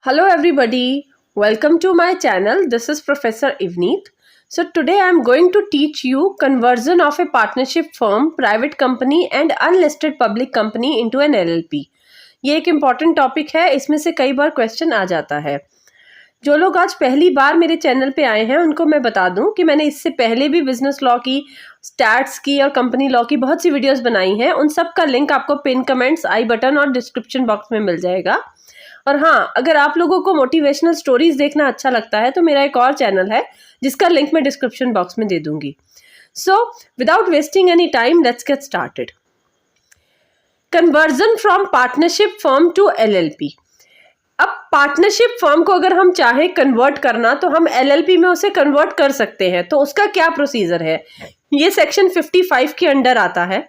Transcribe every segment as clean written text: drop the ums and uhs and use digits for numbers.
Hello everybody, welcome to my channel. This is Professor Ivneet. So today I am going to teach you conversion of a partnership firm, private company and unlisted public company into an LLP. ये एक important topic है, इसमें से कई बार question आ जाता है। जो लोग आज पहली बार मेरे चैनल पे आए हैं उनको मैं बता दूं कि मैंने इससे पहले भी बिजनेस लॉ की, स्टैट्स की और कंपनी लॉ की बहुत सी वीडियोस बनाई हैं। उन सब का लिंक आपको पिन कमेंट्स, आई बटन और डिस्क्रिप्शन बॉक्स में मिल जाएगा। और हाँ, अगर आप लोगों को मोटिवेशनल स्टोरीज देखना अच्छा लगता है तो मेरा एक और चैनल है जिसका लिंक मैं डिस्क्रिप्शन बॉक्स में दे दूंगी। So without wasting any time, let's get started. Conversion from partnership firm to LLP। अब पार्टनरशिप फर्म को अगर हम चाहे कन्वर्ट करना तो हम LLP में उसे कन्वर्ट कर सकते हैं। तो उसका क्या प्रोसीजर है, ये सेक्शन 55 के अंडर आता है।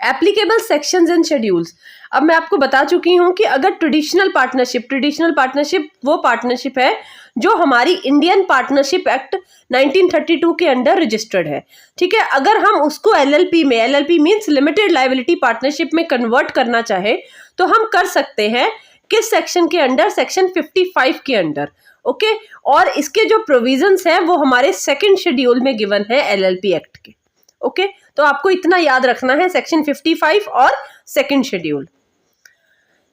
Applicable sections and schedules. अब मैं आपको बता चुकी हूं कि अगर ट्रेडिशनल पार्टनरशिप वो पार्टनरशिप है जो हमारी इंडियन पार्टनरशिप एक्ट 1932 के अंडर रजिस्टर्ड है। ठीक है, अगर हम उसको LLP में, LLP means limited liability partnership में कन्वर्ट करना चाहे तो हम कर सकते हैं। किस सेक्शन के अंडर? सेक्शन 55 के अंडर। ओके, और इसके जो प्रोविजंस हैं वो हमारे सेकंड शेड्यूल में गिवन है LLP एक्ट के। ओके, तो आपको इतना याद रखना है, सेक्शन 55 और second schedule.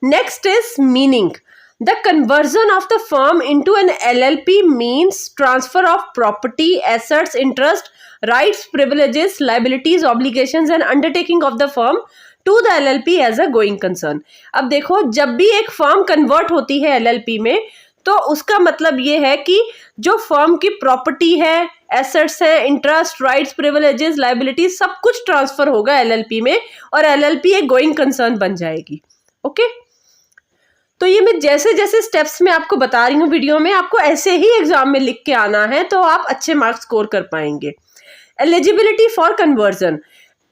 Next is meaning. The conversion of the firm into an LLP means transfer of property, assets, interest, rights, privileges, liabilities, obligations and undertaking of the firm to the LLP as a going concern. अब देखो, जब भी एक firm convert होती है LLP में तो उसका मतलब ये है कि जो फर्म की प्रॉपर्टी है, एसेट्स है, इंटरेस्ट, राइट्स, प्रिविलेजेस, लायबिलिटीज, सब कुछ ट्रांसफर होगा LLP में और LLP एक गोइंग कंसर्न बन जाएगी। ओके, तो ये मैं जैसे जैसे स्टेप्स में आपको बता रही हूँ वीडियो में, आपको ऐसे ही एग्जाम में लिख के आना है तो आप अच्छे मार्क्स स्कोर कर पाएंगे। Eligibility for conversion.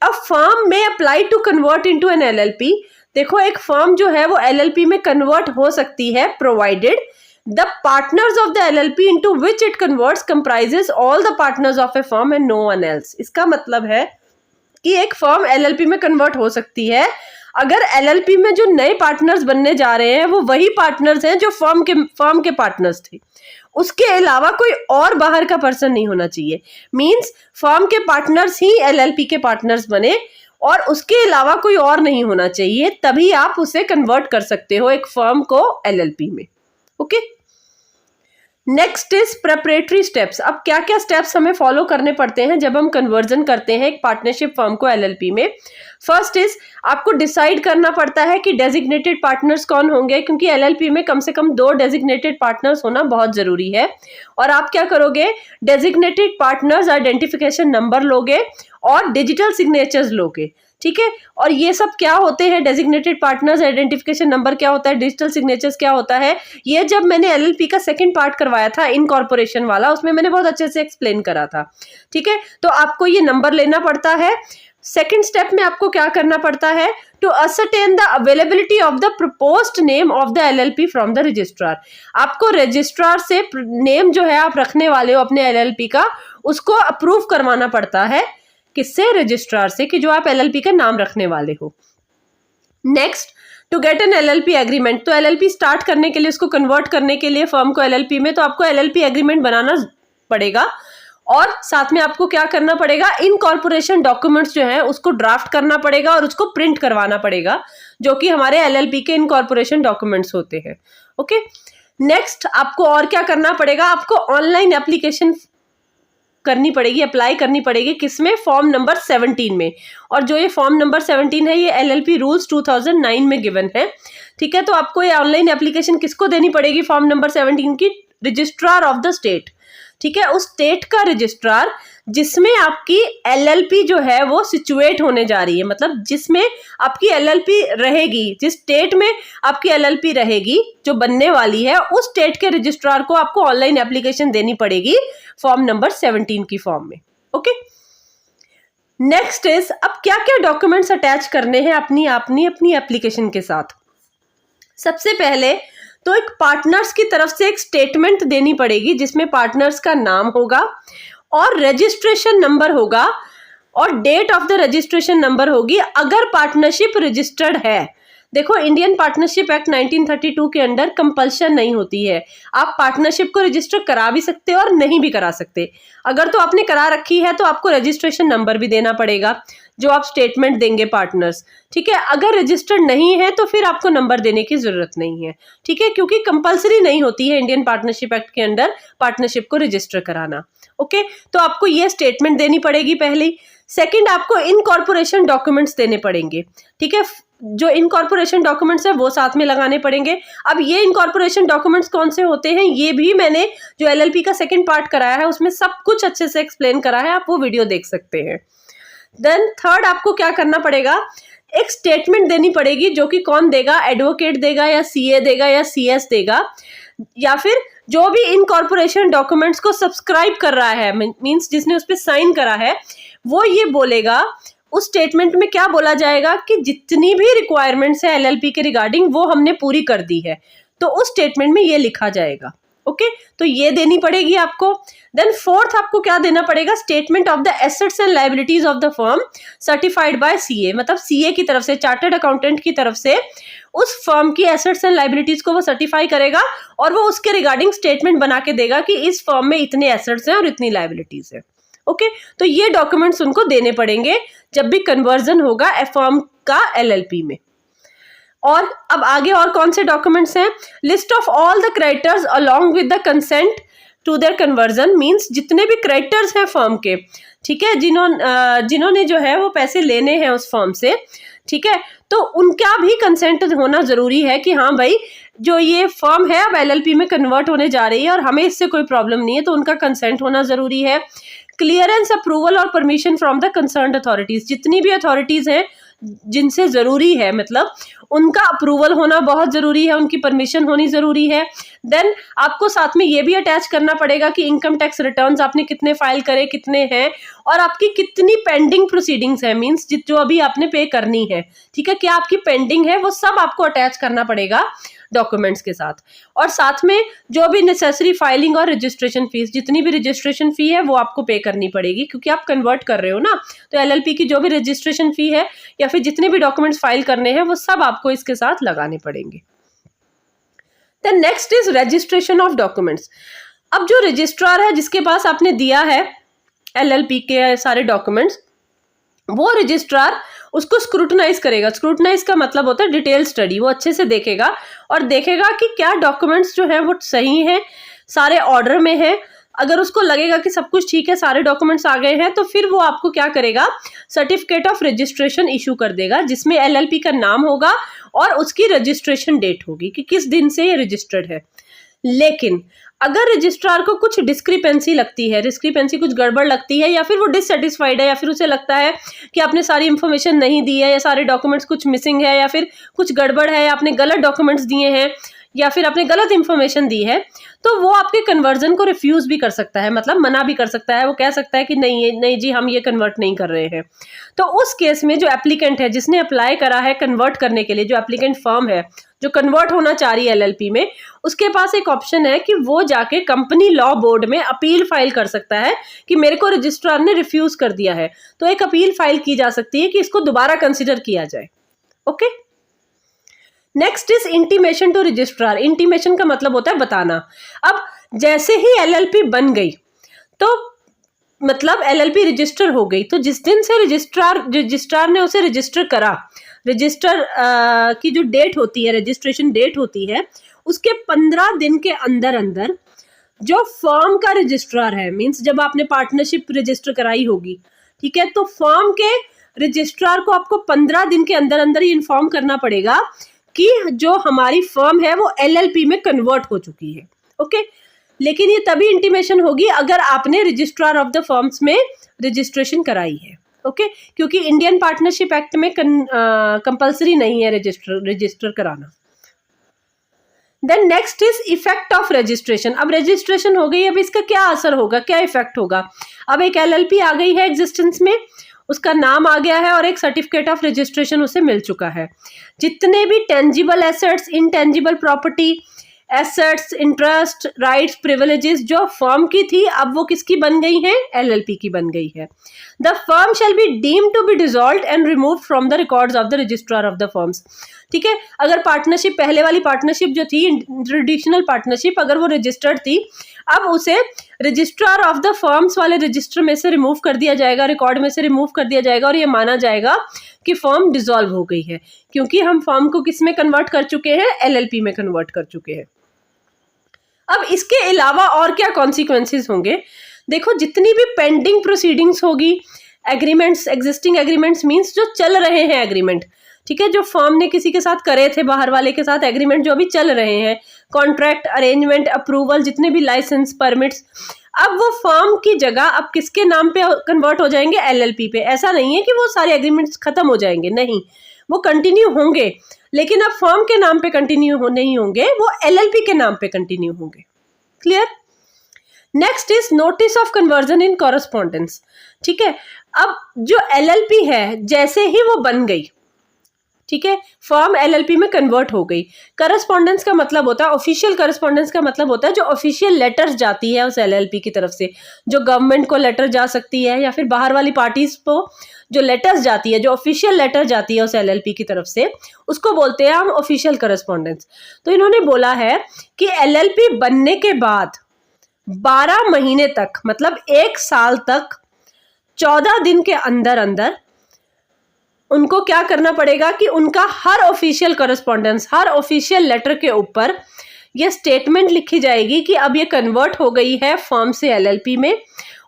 A firm में apply to convert into an LLP। देखो, एक फर्म जो है वो LLP में कन्वर्ट हो सकती है provided the partners of the LLP into which it converts comprises all the partners of a firm and no one else। इसका मतलब है कि एक फर्म LLP में कन्वर्ट हो सकती है अगर LLP में जो नए पार्टनर्स बनने जा रहे हैं वो वही पार्टनर्स हैं जो फर्म के पार्टनर्स थे। उसके अलावा कोई और बाहर का पर्सन नहीं होना चाहिए। मींस फर्म के पार्टनर्स ही LLP के पार्टनर्स बने और उसके अलावा कोई और नहीं होना चाहिए, तभी आप उसे कन्वर्ट कर सकते हो एक फर्म को LLP में। Okay, next is preparatory steps. अब क्या क्या स्टेप्स हमें फॉलो करने पड़ते हैं जब हम कन्वर्जन करते हैं एक पार्टनरशिप फर्म को LLP में। फर्स्ट इज, आपको डिसाइड करना पड़ता है कि डेजिग्नेटेड पार्टनर्स कौन होंगे, क्योंकि LLP में कम से कम 2 डेजिग्नेटेड पार्टनर्स होना बहुत जरूरी है। और आप क्या करोगे, डेजिग्नेटेड पार्टनर्स आइडेंटिफिकेशन नंबर लोगे और डिजिटल सिग्नेचर्स लोगे। ठीक है, और ये सब क्या होते हैं, डेजिग्नेटेड पार्टनर्स आइडेंटिफिकेशन नंबर क्या होता है, डिजिटल सिग्नेचर्स क्या होता है, ये जब मैंने LLP का सेकंड पार्ट करवाया था इनकॉर्पोरेशन वाला, उसमें मैंने बहुत अच्छे से एक्सप्लेन करा था। ठीक है, तो आपको ये नंबर लेना पड़ता है। सेकंड स्टेप में आपको क्या करना पड़ता है, to ascertain the availability of the proposed name of the LLP from the registrar. आपको रजिस्ट्रार से नेम जो है आप रखने वाले हो अपने LLP का, उसको अप्रूव करवाना पड़ता है। किससे? रजिस्ट्रार से, कि जो आप LLP का नाम रखने वाले हो। Next, to get an LLP agreement. तो LLP स्टार्ट करने के लिए, उसको कन्वर्ट करने के लिए फर्म को LLP में, तो आपको LLP एग्रीमेंट बनाना पड़ेगा और साथ में आपको क्या करना पड़ेगा, इनकॉर्पोरेशन डॉक्यूमेंट्स जो है उसको ड्राफ्ट करना पड़ेगा और उसको प्रिंट करवाना पड़ेगा, जो कि हमारे LLP के इनकॉर्पोरेशन डॉक्यूमेंट्स होते हैं। ओके, नेक्स्ट आपको और क्या करना पड़ेगा, आपको ऑनलाइन एप्लीकेशन करनी पड़ेगी, अप्लाई करनी पड़ेगी। किसमें? फॉर्म नंबर 17 में। और जो ये फॉर्म नंबर 17 है ये LLP रूल्स 2009 में गिवन है। ठीक है, तो आपको ये ऑनलाइन एप्लीकेशन किसको देनी पड़ेगी फॉर्म नंबर 17 की? Registrar of the state. ठीक है, उस स्टेट का रजिस्ट्रार जिसमें आपकी LLP जो है वो सिचुएट होने जा रही है, मतलब जिसमें आपकी LLP रहेगी, जिस स्टेट में आपकी LLP रहेगी जो बनने वाली है, उस स्टेट के रजिस्ट्रार को आपको ऑनलाइन एप्लीकेशन देनी पड़ेगी फॉर्म नंबर 17 की फॉर्म में। ओके, नेक्स्ट इज, अब क्या क्या डॉक्यूमेंट्स अटैच करने हैं अपनी एप्लीकेशन के साथ। सबसे पहले तो एक पार्टनर्स की तरफ से एक स्टेटमेंट देनी पड़ेगी जिसमें पार्टनर्स का नाम होगा और रजिस्ट्रेशन नंबर होगा और date of the registration number होगी। अगर पार्टनरशिप रजिस्टर्ड है देखो, इंडियन पार्टनरशिप एक्ट 1932 के अंडर कंपल्शन नहीं होती है। आप पार्टनरशिप को रजिस्टर करा भी सकते हो और नहीं भी करा सकते। अगर तो आपने करा रखी है तो आपको रजिस्ट्रेशन नंबर भी देना पड़ेगा जो आप स्टेटमेंट देंगे पार्टनर्स, ठीक है। अगर रजिस्टर्ड नहीं है तो फिर आपको नंबर देने की जरूरत नहीं है, ठीक है, क्योंकि कंपल्सरी नहीं होती है इंडियन पार्टनरशिप एक्ट के अंडर पार्टनरशिप को रजिस्टर कराना। ओके, तो आपको ये स्टेटमेंट देनी पड़ेगी पहले। सेकंड, आपको इनकॉर्पोरेशन डॉक्यूमेंट्स देने पड़ेंगे, ठीक है। जो इनकॉर्पोरेशन डॉक्यूमेंट्स है वो साथ में लगाने पड़ेंगे। अब ये इनकॉर्पोरेशन डॉक्यूमेंट्स कौन से होते हैं, ये भी मैंने जो एलएलपी का सेकंड पार्ट कराया है उसमें सब कुछ अच्छे से एक्सप्लेन करा है, आप वो वीडियो देख सकते हैं। देन थर्ड, आपको क्या करना पड़ेगा, एक स्टेटमेंट देनी पड़ेगी जो कि कौन देगा, एडवोकेट देगा या सीए देगा या सीएस देगा, या फिर जो भी इनकॉर्पोरेशन डॉक्यूमेंट्स को सब्सक्राइब कर रहा है, मींस जिसने उस पर साइन करा है, वो ये बोलेगा। उस स्टेटमेंट में क्या बोला जाएगा कि जितनी भी रिक्वायरमेंट्स है एलएलपी के रिगार्डिंग वो हमने पूरी कर दी है, तो उस स्टेटमेंट में ये लिखा जाएगा। ओके, तो ये देनी पड़ेगी आपको। देन फोर्थ, आपको क्या देना पड़ेगा, statement of the assets and liabilities of the firm certified by CA, मतलब सीए की तरफ से, चार्टर्ड अकाउंटेंट की तरफ से उस फर्म की एसेट्स एंड लायबिलिटीज को वो सर्टिफाई करेगा और वो उसके रिगार्डिंग स्टेटमेंट बना के देगा कि इस फर्म में इतने एसेट्स हैं और इतनी लायबिलिटीज है। ओके, तो ये डॉक्यूमेंट्स उनको देने पड़ेंगे जब भी कन्वर्जन होगा फर्म का एलएलपी में। और अब आगे और कौन से डॉक्यूमेंट्स हैं, list of all the creditors along with the consent to their conversion, means जितने भी क्रेडिटर्स हैं फर्म के, ठीक है, जिन्होंने जो है वो पैसे लेने हैं उस फर्म से, ठीक है, तो उनका भी कंसेंट होना जरूरी है कि हाँ भाई जो ये फर्म है अब एलएलपी में कन्वर्ट होने जा रही है और हमें इससे कोई प्रॉब्लम नहीं है, तो उनका कंसेंट होना जरूरी है। क्लियरेंस, अप्रूवल और permission from the concerned authorities, जितनी भी अथॉरिटीज हैं जिनसे जरूरी है, मतलब उनका अप्रूवल होना बहुत जरूरी है, उनकी परमिशन होनी जरूरी है। देन आपको साथ में ये भी अटैच करना पड़ेगा कि इनकम टैक्स रिटर्न्स आपने कितने फाइल करे, कितने हैं, और आपकी कितनी पेंडिंग प्रोसीडिंग्स है, मींस जो अभी आपने पे करनी है, ठीक है, क्या आपकी पेंडिंग है, वो सब आपको अटैच करना पड़ेगा डॉक्यूमेंट्स के साथ। और साथ में जो भी नेसेसरी फाइलिंग और रजिस्ट्रेशन फीस, जितनी भी रजिस्ट्रेशन फी है वो आपको पे करनी पड़ेगी, क्योंकि आप कन्वर्ट कर रहे हो ना, तो एलएलपी की जो भी रजिस्ट्रेशन फी है या फिर जितने भी डॉक्यूमेंट्स फाइल करने हैं वो सब आपको इसके साथ लगाने पड़ेंगे। Then next is registration of documents. अब जो रजिस्ट्रार है जिसके पास आपने दिया है एलएलपी के सारे डॉक्यूमेंट्स, वो रजिस्ट्रार उसको स्क्रूटनाइज करेगा। स्क्रूटनाइज का मतलब होता है डिटेल स्टडी, वो अच्छे से देखेगा और देखेगा कि क्या डॉक्यूमेंट्स जो है वो सही हैं, सारे ऑर्डर में है। अगर उसको लगेगा कि सब कुछ ठीक है, सारे डॉक्यूमेंट्स आ गए हैं, तो फिर वो आपको क्या करेगा, सर्टिफिकेट ऑफ रजिस्ट्रेशन इशू कर देगा, जिसमें एलएलपी का नाम होगा और उसकी रजिस्ट्रेशन डेट होगी कि किस दिन से ये रजिस्टर्ड है। लेकिन अगर रजिस्ट्रार को कुछ डिस्क्रिपेंसी लगती है, डिस्क्रिपेंसी कुछ गड़बड़ लगती है, या फिर वो डिससेटिस्फाइड है, या फिर उसे लगता है कि आपने सारी इन्फॉर्मेशन नहीं दी है, या सारे डॉक्यूमेंट्स कुछ मिसिंग है, या फिर कुछ गड़बड़ है, या आपने गलत डॉक्यूमेंट्स दिए हैं, या फिर आपने गलत इन्फॉर्मेशन दी है, तो वो आपके कन्वर्जन को रिफ्यूज भी कर सकता है, मतलब मना भी कर सकता है। वो कह सकता है कि नहीं जी, हम ये कन्वर्ट नहीं कर रहे हैं। तो उस केस में जो एप्लीकेंट है, जिसने अप्लाई करा है कन्वर्ट करने के लिए, जो एप्लीकेंट फर्म है जो कन्वर्ट होना चाह रही है एलएलपी में, उसके पास एक ऑप्शन है कि वो जाके कंपनी लॉ बोर्ड में अपील फाइल कर सकता है कि मेरे को रजिस्ट्रार ने रिफ्यूज कर दिया है। तो एक अपील फाइल की जा सकती है कि इसको दोबारा कंसिडर किया जाए। Okay, next is intimation to registrar. Intimation का मतलब होता है बताना। अब जैसे ही एलएलपी बन गई, तो मतलब एलएलपी रजिस्टर हो गई, तो जिस दिन से रजिस्ट्रार ने उसे रजिस्टर करा, रजिस्टर की जो डेट होती है, रजिस्ट्रेशन डेट होती है, उसके 15 दिन के अंदर अंदर जो फर्म का रजिस्ट्रार है, मींस जब आपने पार्टनरशिप रजिस्टर कराई होगी, ठीक है, तो फर्म के रजिस्ट्रार को आपको 15 दिन के अंदर अंदर ही इन्फॉर्म करना पड़ेगा कि जो हमारी फर्म है वो एलएलपी में कन्वर्ट हो चुकी है। ओके, लेकिन ये तभी इंटीमेशन होगी अगर आपने रजिस्ट्रार ऑफ द फर्म्स में रजिस्ट्रेशन कराई है। ओके, क्योंकि इंडियन पार्टनरशिप एक्ट में कंपल्सरी नहीं है रजिस्टर कराना। Then next is effect of registration. अब रजिस्ट्रेशन हो गई, अब इसका क्या असर होगा, क्या इफेक्ट होगा। अब एक एलएलपी आ गई है एग्जिस्टेंस में, उसका नाम आ गया है और एक सर्टिफिकेट ऑफ रजिस्ट्रेशन उसे मिल चुका है। जितने भी tangible assets, intangible property, assets, interest, rights, privileges जो फर्म की थी अब वो किसकी बन गई है, एलएलपी की बन गई है। The firm shall be deemed to be dissolved and removed from the records of the registrar of the firms. ठीक है, अगर पार्टनरशिप पहले वाली पार्टनरशिप जो थी ट्रेडिशनल पार्टनरशिप अगर वो रजिस्टर्ड थी, अब उसे रजिस्ट्रार ऑफ द फर्म्स वाले रजिस्टर में से रिमूव कर दिया जाएगा, रिकॉर्ड में से रिमूव कर दिया जाएगा और ये माना जाएगा कि फर्म डिसॉल्व हो गई है, क्योंकि हम फर्म को किस में कन्वर्ट कर चुके हैं, एलएलपी में कन्वर्ट कर चुके हैं। अब इसके अलावा और क्या कॉन्सिक्वेंसेस होंगे, देखो जितनी भी पेंडिंग प्रोसीडिंग्स होगी, एग्रीमेंट्स, एग्जिस्टिंग एग्रीमेंट्स मींस जो चल रहे हैं एग्रीमेंट, ठीक है, जो फर्म ने किसी के साथ करे थे, बाहर वाले के साथ एग्रीमेंट जो अभी चल रहे हैं, कॉन्ट्रैक्ट, अरेंजमेंट, अप्रूवल, जितने भी लाइसेंस, परमिट्स, अब वो फर्म की जगह अब किसके नाम पे कन्वर्ट हो जाएंगे, एलएलपी पे। ऐसा नहीं है कि वो सारे एग्रीमेंट्स खत्म हो जाएंगे, नहीं, वो कंटिन्यू होंगे, लेकिन अब फर्म के नाम पे कंटिन्यू नहीं होंगे, वो एलएलपी के नाम पे कंटिन्यू होंगे। Clear? Next is notice of conversion in correspondence. ठीक है, अब जो एलएलपी है जैसे ही वो बन गई, ठीक है, फर्म एलएलपी में कन्वर्ट हो गई, करस्पॉन्डेंस का मतलब होता है, ऑफिशियल करस्पॉन्डेंस का मतलब होता है जो ऑफिशियल लेटर्स जाती है उस एलएलपी की तरफ से, जो गवर्नमेंट को लेटर जा सकती है या फिर बाहर वाली पार्टीज को जो लेटर्स जाती है, जो ऑफिशियल लेटर जाती है उस एलएलपी की तरफ से, उसको बोलते हैं हम ऑफिशियल करस्पॉन्डेंस। तो इन्होंने बोला है कि एलएलपी बनने के बाद 12 महीने तक, मतलब 1 साल तक 14 दिन के अंदर अंदर उनको क्या करना पड़ेगा कि उनका हर ऑफिशियल करस्पॉन्डेंस, हर ऑफिशियल लेटर के ऊपर ये स्टेटमेंट लिखी जाएगी कि अब ये कन्वर्ट हो गई है फर्म से एलएलपी में,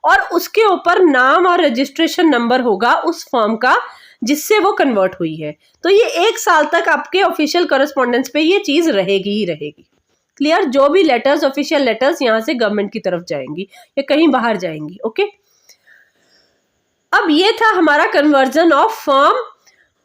और उसके ऊपर नाम और रजिस्ट्रेशन नंबर होगा उस फर्म का जिससे वो कन्वर्ट हुई है। तो ये 1 साल तक आपके ऑफिशियल करस्पॉन्डेंस पे ये चीज रहेगी ही रहेगी। क्लियर? जो भी लेटर्स, ऑफिशियल लेटर्स यहाँ से गवर्नमेंट की तरफ जाएंगी या कहीं बाहर जाएंगी। ओके, अब ये था हमारा conversion of firm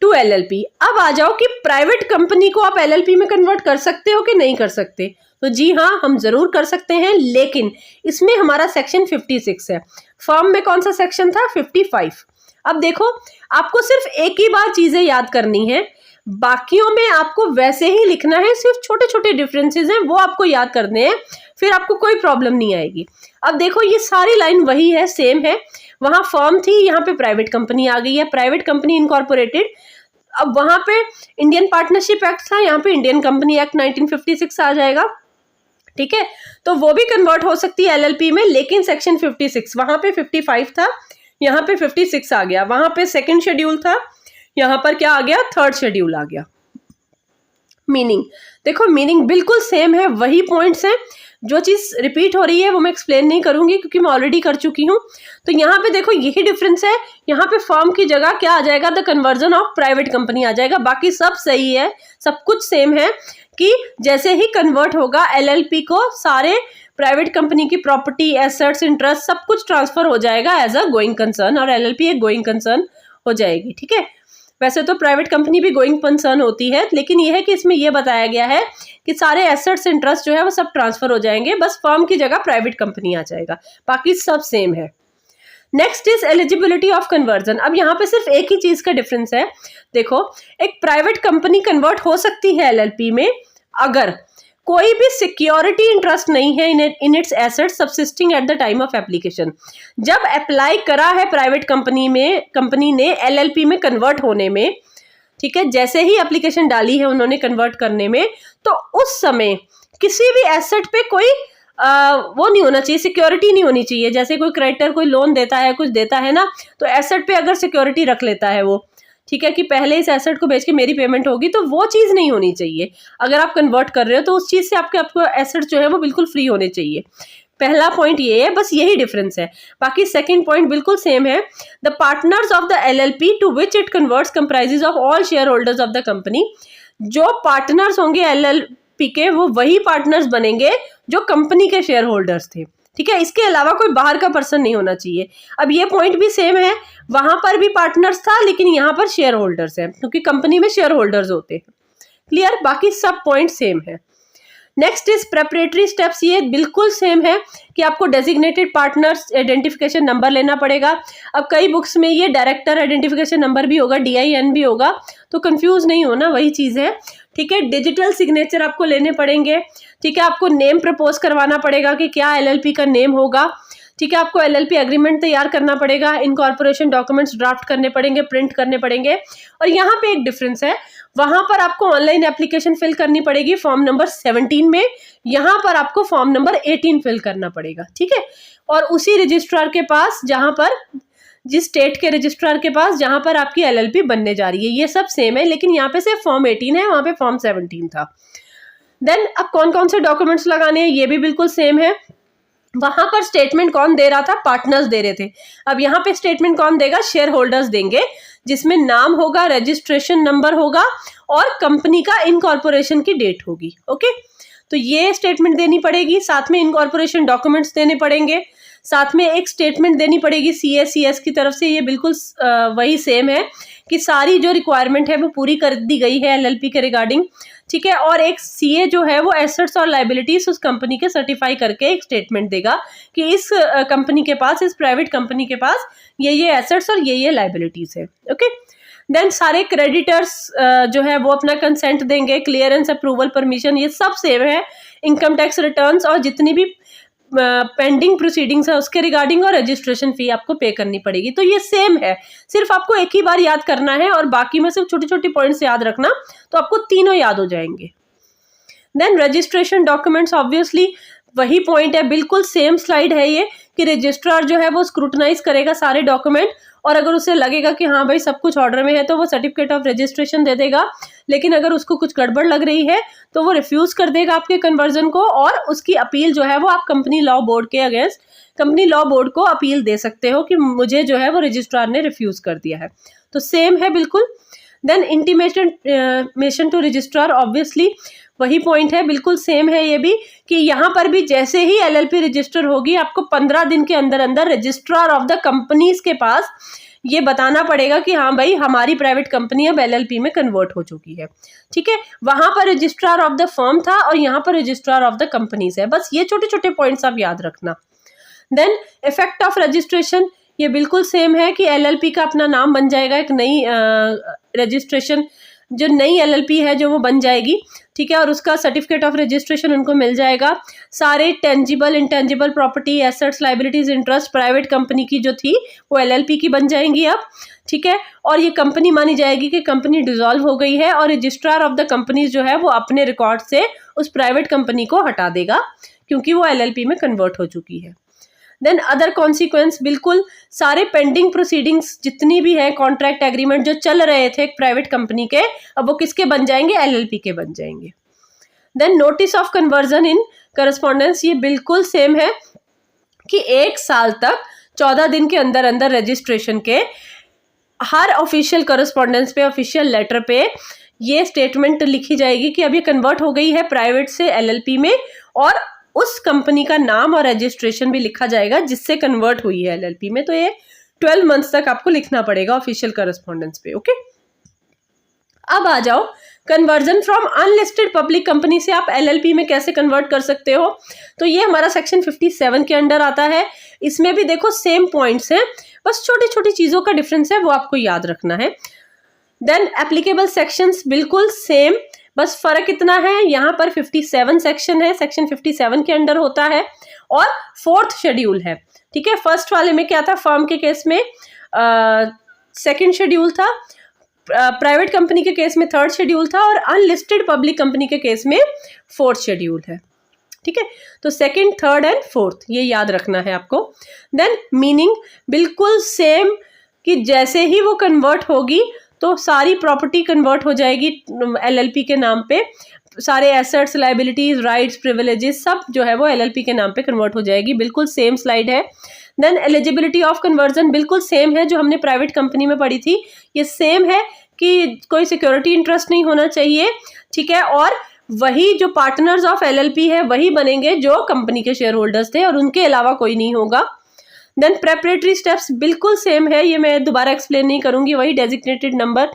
to LLP. अब आ जाओ कि प्राइवेट कंपनी को आप एलएलपी में कन्वर्ट कर सकते हो कि नहीं कर सकते। तो जी हाँ, हम जरूर कर सकते हैं, लेकिन इसमें हमारा सेक्शन 56 है। फर्म में कौन सा सेक्शन था? 55। अब देखो, आपको सिर्फ एक ही बार चीजें याद करनी है, बाकियों में आपको वैसे ही लिखना है, सिर्फ छोटे छोटे डिफरेंसेस हैं वो आपको याद करने हैं, फिर आपको कोई प्रॉब्लम नहीं आएगी। अब देखो, ये सारी लाइन वही है, सेम है। वहां फर्म थी, यहाँ पे प्राइवेट कंपनी आ गई है, प्राइवेट कंपनी इनकॉर्पोरेटेड। अब वहां पे इंडियन पार्टनरशिप एक्ट था, यहाँ पे इंडियन कंपनी एक्ट 1956 आ जाएगा। ठीक है, तो वो भी कन्वर्ट हो सकती है एलएलपी में, लेकिन सेक्शन 56, वहां पे 55 था, यहाँ पे 56 आ गया। वहां पे सेकंड शेड्यूल था, यहाँ पर क्या आ गया? थर्ड शेड्यूल आ गया। मीनिंग देखो, मीनिंग बिल्कुल सेम है, वही पॉइंट्स हैं। जो चीज रिपीट हो रही है वो मैं एक्सप्लेन नहीं करूंगी क्योंकि मैं ऑलरेडी कर चुकी हूँ। तो यहाँ पे देखो, यही डिफरेंस है, यहाँ पे फर्म की जगह क्या आ जाएगा? The conversion of private company आ जाएगा। बाकी सब सही है, सब कुछ सेम है कि जैसे ही कन्वर्ट होगा एलएलपी को, सारे प्राइवेट कंपनी की प्रॉपर्टी, एसेट्स, इंटरेस्ट सब कुछ ट्रांसफर हो जाएगा एज अ गोइंग कंसर्न, और एलएलपी एक गोइंग कंसर्न हो जाएगी। ठीक है, वैसे तो प्राइवेट कंपनी भी गोइंग कंसर्न होती है, लेकिन यह है कि इसमें यह बताया गया है कि सारे एसेट्स, इंटरेस्ट जो है वो सब ट्रांसफर हो जाएंगे, बस फर्म की जगह प्राइवेट कंपनी आ जाएगा, बाकी सब सेम है। Next is eligibility of conversion. अब यहाँ पे सिर्फ एक ही चीज का डिफरेंस है। देखो, एक प्राइवेट कंपनी कन्वर्ट हो सकती है एलएलपी में अगर कोई भी सिक्योरिटी इंटरेस्ट नहीं है in its asset subsisting at the time of application. जब अप्लाई करा है प्राइवेट कंपनी ने एलएलपी में कन्वर्ट होने में, ठीक है, जैसे ही एप्लीकेशन डाली है उन्होंने कन्वर्ट करने में, तो उस समय किसी भी एसेट पे कोई वो नहीं होना चाहिए, सिक्योरिटी नहीं होनी चाहिए। जैसे कोई क्रेडिटर कोई लोन देता है, कुछ देता है ना, तो एसेट पे अगर सिक्योरिटी रख लेता है वो, ठीक है, कि पहले इस एसेट को बेच के मेरी पेमेंट होगी, तो वो चीज नहीं होनी चाहिए। अगर आप कन्वर्ट कर रहे हो तो उस चीज से आपको एसेट जो है वो बिल्कुल फ्री होने चाहिए। पहला पॉइंट ये है, बस यही डिफरेंस है, बाकी सेकंड पॉइंट बिल्कुल सेम है। The partners of the LLP to which it converts comprises of all shareholders of the company. जो पार्टनर्स होंगे एलएलपी के, वो वही पार्टनर्स बनेंगे जो कंपनी के शेयर होल्डर्स थे। ठीक है, इसके अलावा कोई बाहर का पर्सन नहीं होना चाहिए। अब ये पॉइंट भी सेम है, वहां पर भी पार्टनर्स था, लेकिन यहाँ पर शेयर होल्डर्स है, क्योंकि कंपनी में शेयर होल्डर्स होते हैं। क्लियर? बाकी सब पॉइंट सेम है। नेक्स्ट इज प्रेपरेटरी स्टेप्स, ये बिल्कुल सेम है कि आपको डेजिग्नेटेड पार्टनर्स आइडेंटिफिकेशन नंबर लेना पड़ेगा। अब कई बुक्स में ये डायरेक्टर आइडेंटिफिकेशन नंबर भी होगा, DIN भी होगा, तो कंफ्यूज नहीं होना, वही चीज़ है। ठीक है, डिजिटल सिग्नेचर आपको लेने पड़ेंगे। ठीक है, आपको नेम प्रपोज करवाना पड़ेगा कि क्या LLP का नेम होगा। ठीक है, आपको LLP एग्रीमेंट तैयार करना पड़ेगा, इनकॉर्पोरेशन डॉक्यूमेंट्स ड्राफ्ट करने पड़ेंगे, प्रिंट करने पड़ेंगे। और यहाँ पे एक डिफरेंस है, वहां पर आपको ऑनलाइन एप्लीकेशन फिल करनी पड़ेगी फॉर्म नंबर 17 में, यहाँ पर आपको फॉर्म नंबर 18 फिल करना पड़ेगा। ठीक है, और उसी रजिस्ट्रार के पास, जहां पर जिस स्टेट के रजिस्ट्रार के पास जहां पर आपकी LLP बनने जा रही है, ये सब सेम है, लेकिन यहाँ पे सिर्फ फॉर्म 18 है, वहां पे फॉर्म 17 था। देन अब कौन कौन से डॉक्यूमेंट्स लगाने हैं, ये भी बिल्कुल सेम है। वहां पर स्टेटमेंट कौन दे रहा था, पार्टनर्स दे रहे थे। अब यहाँ पे स्टेटमेंट कौन देगा, शेयर होल्डर्स देंगे, जिसमें नाम होगा, रजिस्ट्रेशन नंबर होगा और कंपनी का इनकॉर्पोरेशन की डेट होगी। ओके, तो ये स्टेटमेंट देनी पड़ेगी, साथ में इनकॉर्पोरेशन डॉक्यूमेंट्स देने पड़ेंगे, साथ में एक स्टेटमेंट देनी पड़ेगी CS की तरफ से। ये बिल्कुल वही सेम है कि सारी जो रिक्वायरमेंट है वो पूरी कर दी गई है LLP के रिगार्डिंग। ठीक है, और एक CA जो है वो एसेट्स और लाइबिलिटीज उस कंपनी के सर्टिफाई करके एक स्टेटमेंट देगा कि इस कंपनी के पास, इस प्राइवेट कंपनी के पास ये एसेट्स और ये लाइबिलिटीज है। ओके, देन सारे क्रेडिटर्स जो है वो अपना कंसेंट देंगे, क्लियरेंस, अप्रूवल, परमिशन, ये सब सेम है। इनकम टैक्स रिटर्न्स और जितनी भी पेंडिंग प्रोसीडिंग्स है उसके रिगार्डिंग, और रजिस्ट्रेशन फी आपको पे करनी पड़ेगी। तो ये सेम है, सिर्फ आपको एक ही बार याद करना है और बाकी में सिर्फ छोटी छोटी पॉइंट्स याद रखना, तो आपको तीनों याद हो जाएंगे। देन रजिस्ट्रेशन डॉक्यूमेंट्स, ऑब्वियसली वही पॉइंट है, बिल्कुल सेम स्लाइड है ये, कि रजिस्ट्रार जो है वो स्क्रूटनाइज करेगा सारे डॉक्यूमेंट, और अगर उसे लगेगा कि हाँ भाई सब कुछ ऑर्डर में है तो वो सर्टिफिकेट ऑफ रजिस्ट्रेशन दे देगा। लेकिन अगर उसको कुछ गड़बड़ लग रही है तो वो रिफ्यूज कर देगा आपके कन्वर्जन को, और उसकी अपील जो है वो आप कंपनी लॉ बोर्ड के अगेंस्ट, कंपनी लॉ बोर्ड को अपील दे सकते हो कि मुझे जो है वो रजिस्ट्रार ने रिफ्यूज कर दिया है। तो सेम है बिल्कुल। Then intimation to registrar, obviously वही पॉइंट है, बिल्कुल सेम है ये भी, कि यहाँ पर भी जैसे ही LLP रजिस्टर होगी आपको 15 दिन के अंदर अंदर रजिस्ट्रार ऑफ द कंपनीज के पास ये बताना पड़ेगा कि हाँ भाई हमारी प्राइवेट कंपनी अब LLP में कन्वर्ट हो चुकी है। ठीक है, वहां पर रजिस्ट्रार ऑफ द फर्म था और यहाँ पर रजिस्ट्रार ऑफ द कंपनीज है। बस ये छोटे छोटे पॉइंट्स आप याद रखना। देन इफेक्ट ऑफ रजिस्ट्रेशन, ये बिल्कुल सेम है कि LLP का अपना नाम बन जाएगा, एक नई रजिस्ट्रेशन जो नई LLP है जो वो बन जाएगी। ठीक है, और उसका सर्टिफिकेट ऑफ रजिस्ट्रेशन उनको मिल जाएगा। सारे tangible intangible property, assets, liabilities, interest private company की जो थी वो LLP की बन जाएंगी अब। ठीक है, और ये कंपनी मानी जाएगी कि कंपनी डिसॉल्व हो गई है, और रजिस्ट्रार ऑफ द कंपनीज जो है वो अपने रिकॉर्ड से उस प्राइवेट कंपनी को हटा देगा क्योंकि वो LLP में कन्वर्ट हो चुकी है। देन अदर कॉन्सिक्वेंस, बिल्कुल सारे पेंडिंग प्रोसीडिंग्स जितनी भी है, कॉन्ट्रैक्ट एग्रीमेंट जो चल रहे थे एक प्राइवेट कंपनी के, अब वो किसके बन जाएंगे, LLP के बन जाएंगे। Then notice of conversion in correspondence, ये बिल्कुल सेम है कि 1 साल तक 14 दिन के अंदर अंदर रजिस्ट्रेशन के हर ऑफिशियल करस्पॉन्डेंस पे, ऑफिशियल लेटर पे ये स्टेटमेंट लिखी जाएगी कि अब ये कन्वर्ट हो गई है प्राइवेट से LLP में, और उस कंपनी का नाम और रजिस्ट्रेशन भी लिखा जाएगा जिससे कन्वर्ट हुई है LLP में। तो ये 12 मंथ्स तक आपको लिखना पड़ेगा ऑफिशियल करस्पॉन्डेंस पे। ओके, अब आ जाओ conversion from unlisted public company से आप LLP में कैसे कन्वर्ट कर सकते हो। तो ये हमारा सेक्शन 57 के अंडर आता है। इसमें भी देखो सेम पॉइंट्स हैं, बस छोटी छोटी चीजों का डिफरेंस है, वो आपको याद रखना है। देन एप्लीकेबल सेक्शंस बिल्कुल सेम, बस फर्क इतना है यहाँ पर 57 सेक्शन है, सेक्शन 57 के अंडर होता है, और 4th शेड्यूल है। ठीक है, फर्स्ट वाले में क्या था, फर्म के केस में 2nd शेड्यूल था, प्राइवेट कंपनी के केस में 3rd शेड्यूल था, और अनलिस्टेड पब्लिक कंपनी के केस में 4th शेड्यूल है। ठीक है, तो 2nd, 3rd एंड 4th ये याद रखना है आपको। देन मीनिंग बिल्कुल सेम, कि जैसे ही वो कन्वर्ट होगी तो सारी प्रॉपर्टी कन्वर्ट हो जाएगी LLP के नाम पे, सारे एसेट्स, लाइबिलिटीज, राइट्स, प्रिविलेजेस सब जो है वो LLP के नाम पे कन्वर्ट हो जाएगी। बिल्कुल सेम स्लाइड है। देन एलिजिबिलिटी ऑफ कन्वर्जन बिल्कुल सेम है जो हमने प्राइवेट कंपनी में पढ़ी थी, ये सेम है कि कोई सिक्योरिटी इंटरेस्ट नहीं होना चाहिए। ठीक है, और वही जो पार्टनर्स ऑफ LLP है वही बनेंगे जो कंपनी के शेयर होल्डर्स थे, और उनके अलावा कोई नहीं होगा। देन प्रेपरेटरी स्टेप्स बिल्कुल सेम है, ये मैं दोबारा एक्सप्लेन नहीं करूंगी, वही designated number,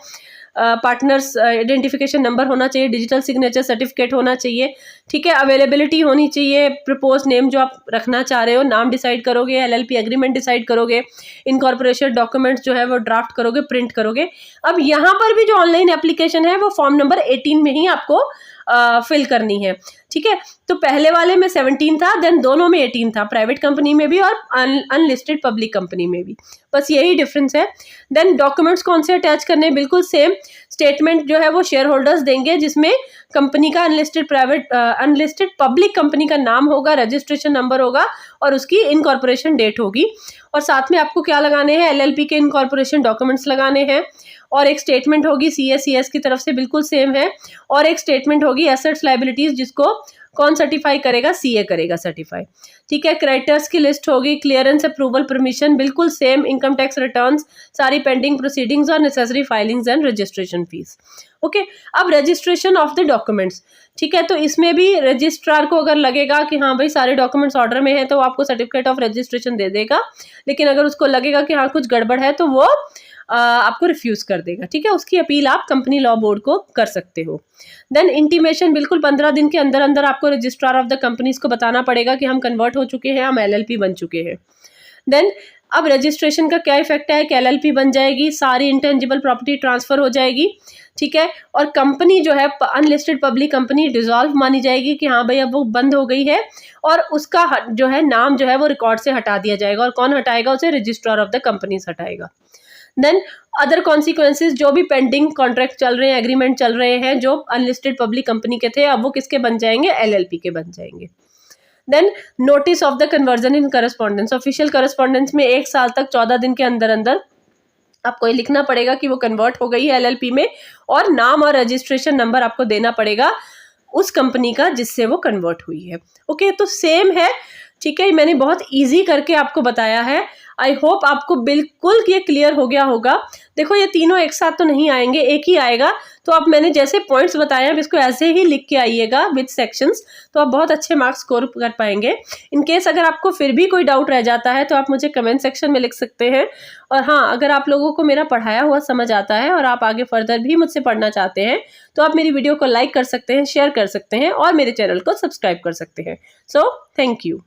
partners identification number होना चाहिए, डिजिटल सिग्नेचर सर्टिफिकेट होना चाहिए, ठीक है, अवेलेबिलिटी होनी चाहिए, प्रपोज नेम जो आप रखना चाह रहे हो नाम डिसाइड करोगे, एलएलपी एग्रीमेंट डिसाइड करोगे, इनकॉर्पोरेशन डॉक्यूमेंट्स जो है वो ड्राफ्ट करोगे, प्रिंट करोगे। अब यहाँ पर भी जो ऑनलाइन एप्लीकेशन है वो फॉर्म नंबर 18 में ही आपको फिल करनी है, ठीक है। तो पहले वाले में 17 था, देन दोनों में 18 था, प्राइवेट कंपनी में भी और अनलिस्टेड पब्लिक कंपनी में भी, बस यही डिफरेंस है। देन डॉक्यूमेंट्स कौन से अटैच करने, बिल्कुल सेम स्टेटमेंट जो है वो शेयर होल्डर्स देंगे, जिसमें कंपनी का अनलिस्टेड पब्लिक कंपनी का नाम होगा, रजिस्ट्रेशन नंबर होगा और उसकी इनकॉर्पोरेशन डेट होगी। और साथ में आपको क्या लगाने हैं, एलएलपी के इनकॉर्पोरेशन डॉक्यूमेंट्स लगाने हैं, और एक स्टेटमेंट होगी सीएस की तरफ से, बिल्कुल सेम है, और एक स्टेटमेंट होगी एसेट्स लायबिलिटीज, जिसको कौन सर्टिफाई करेगा, सीए करेगा सर्टिफाई, ठीक है। क्रेडिटर्स की लिस्ट होगी, क्लियरेंस अप्रूवल परमिशन बिल्कुल सेम, इनकम टैक्स रिटर्न्स, सारी पेंडिंग प्रोसीडिंग्स और necessary filings and registration fees, okay. अब रजिस्ट्रेशन ऑफ द डॉक्यूमेंट्स, ठीक है, तो इसमें भी रजिस्ट्रार को अगर लगेगा कि हाँ भाई सारे डॉक्यूमेंट्स ऑर्डर में है तो वो आपको सर्टिफिकेट ऑफ रजिस्ट्रेशन दे देगा, लेकिन अगर उसको लगेगा कि हाँ कुछ गड़बड़ है तो वो आपको रिफ्यूज कर देगा, ठीक है। उसकी अपील आप कंपनी लॉ बोर्ड को कर सकते हो। देन इंटीमेशन, बिल्कुल 15 दिन के अंदर अंदर आपको रजिस्ट्रार ऑफ द कंपनीज को बताना पड़ेगा कि हम कन्वर्ट हो चुके हैं, हम एलएलपी बन चुके हैं। देन अब रजिस्ट्रेशन का क्या इफेक्ट है कि एलएलपी बन जाएगी, सारी इंटेंजिबल प्रॉपर्टी ट्रांसफर हो जाएगी, ठीक है, और कंपनी जो है अनलिस्टेड पब्लिक कंपनी डिसॉल्व मानी जाएगी कि हाँ भाई अब वो बंद हो गई है, और उसका जो है नाम जो है वो रिकॉर्ड से हटा दिया जाएगा। और कौन हटाएगा उसे, रजिस्ट्रार ऑफ द कंपनीज हटाएगा। देन अदर कॉन्सिक्वेंसेज, जो भी पेंडिंग कॉन्ट्रैक्ट चल रहे हैं, एग्रीमेंट चल रहे हैं जो अनलिस्टेड पब्लिक कंपनी के थे, अब वो किसके बन जाएंगे, एलएलपी के बन जाएंगे। Then notice of the conversion in correspondence, official correspondence में 1 साल तक 14 दिन के अंदर अंदर आपको ये लिखना पड़ेगा कि वो कन्वर्ट हो गई है एलएलपी में, और नाम और रजिस्ट्रेशन नंबर आपको देना पड़ेगा उस कंपनी का जिससे वो कन्वर्ट हुई है, ओके। तो सेम है, ठीक है, मैंने बहुत इजी करके आपको बताया है। आई होप आपको बिल्कुल ये क्लियर हो गया होगा। देखो ये तीनों एक साथ तो नहीं आएंगे, एक ही आएगा, तो आप मैंने जैसे पॉइंट्स बताए हैं इसको ऐसे ही लिख के आइएगा विद सेक्शंस, तो आप बहुत अच्छे मार्क्स स्कोर कर पाएंगे। इन केस अगर आपको फिर भी कोई डाउट रह जाता है तो आप मुझे कमेंट सेक्शन में लिख सकते हैं। और हाँ, अगर आप लोगों को मेरा पढ़ाया हुआ समझ आता है और आप आगे फर्दर भी मुझसे पढ़ना चाहते हैं तो आप मेरी वीडियो को लाइक कर सकते हैं, शेयर कर सकते हैं और मेरे चैनल को सब्सक्राइब कर सकते हैं। So thank you.